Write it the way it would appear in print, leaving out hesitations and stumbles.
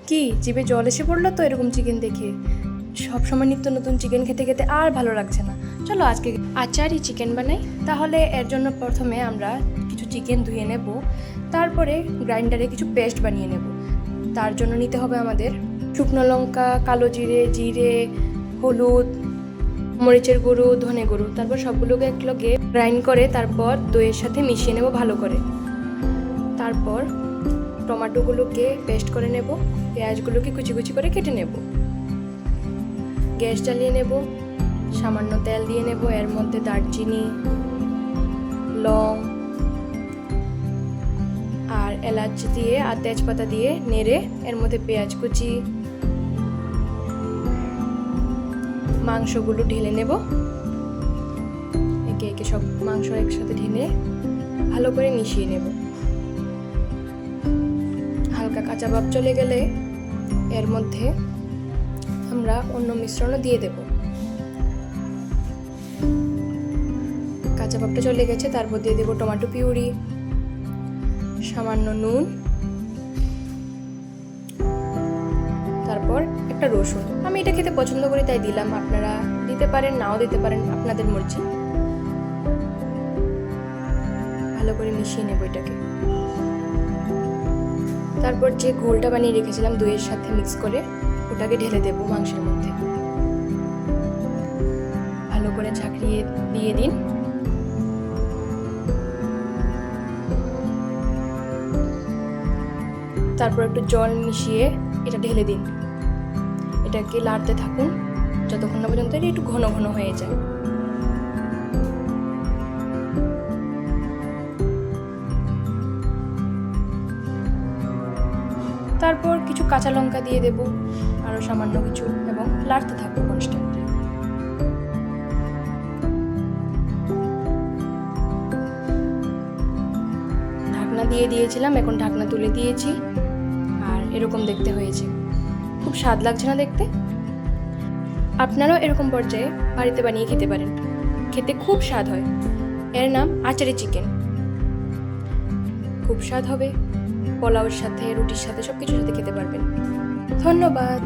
কি জিভে জল এসে পড়লো তো এরকম চিকেন দেখে। সব সময় নিত্য নতুন চিকেন খেতে খেতে আর ভালো লাগছে না। চলো আজকে আচারি চিকেন বানাই। তাহলে এর জন্য প্রথমে আমরা কিছু চিকেন ধুয়ে নেব, তারপরে গ্রাইন্ডারে কিছু পেস্ট বানিয়ে নেব। তার জন্য নিতে হবে আমাদের শুকনো লঙ্কা, কালো জিরে, জিরে, হলুদ, মরিচের গুঁড়ো, ধনে গুঁড়ো। তারপর সবগুলোকে একলগে গ্রাইন্ড করে তারপর দইয়ের সাথে মিশিয়ে নেব ভালো করে। তারপর টমেটোগুলোকে পেস্ট করে নেব, পেঁয়াজগুলোকে কুচি কুচি করে কেটে নেব। গ্যাস জ্বালিয়ে নেব, সামান্য তেল দিয়ে নেব। এর মধ্যে দারচিনি, লং আর এলাচ দিয়ে আর তেজপাতা দিয়ে নেড়ে এর মধ্যে পেঁয়াজ কুচি, মাংসগুলো ঢেলে নেব। একে একে সব মাংস একসাথে ঢেলে ভালো করে মিশিয়ে নেব। হালকা কাঁচা ভাব চলে গেলে এর মধ্যে আমরা অন্য মিশ্রণও দিয়ে দেব। কাঁচা ভাবটা চলে গেছে, তারপর দিয়ে দেব টমেটো পিউরি, সামান্য নুন, তারপর একটা রসুন। আমি এটা খেতে পছন্দ করি তাই দিলাম, আপনারা দিতে পারেন নাও দিতে পারেন, আপনাদের মর্জি। ভালো করে মিশিয়ে নেব এটাকে। তারপর যে ঘোলটা বানিয়ে রেখেছিলাম দইয়ের সাথে মিক্স করে ওটাকে ঢেলে দেব মাংসের মধ্যে। ভালো করে ঝাঁকিয়ে দিয়ে দিন। তারপর একটু জল মিশিয়ে এটা ঢেলে দিন। এটাকে লাড়তে থাকুন যতক্ষণ না পর্যন্ত এটা একটু ঘন ঘন হয়ে যায়। তারপর কিছু কাঁচা লঙ্কা দিয়ে দেব, আরো সামান্য কিছু, এবং লাড়তে থাকবো কনস্ট্যান্টলি। ঢাকনা দিয়ে দিয়েছিলাম, এখন ঢাকনা তুলে দিয়েছি আর এরকম দেখতে হয়েছে। খুব স্বাদ লাগছে না দেখতে? আপনারাও এরকম পর্যায়ে বাড়িতে বানিয়ে খেতে পারেন, খেতে খুব স্বাদ হয়। এর নাম আচারি চিকেন। খুব স্বাদ হবে, পোলাওর সাথে, রুটির সাথে, সব কিছুর সাথে খেতে পারবেন। ধন্যবাদ।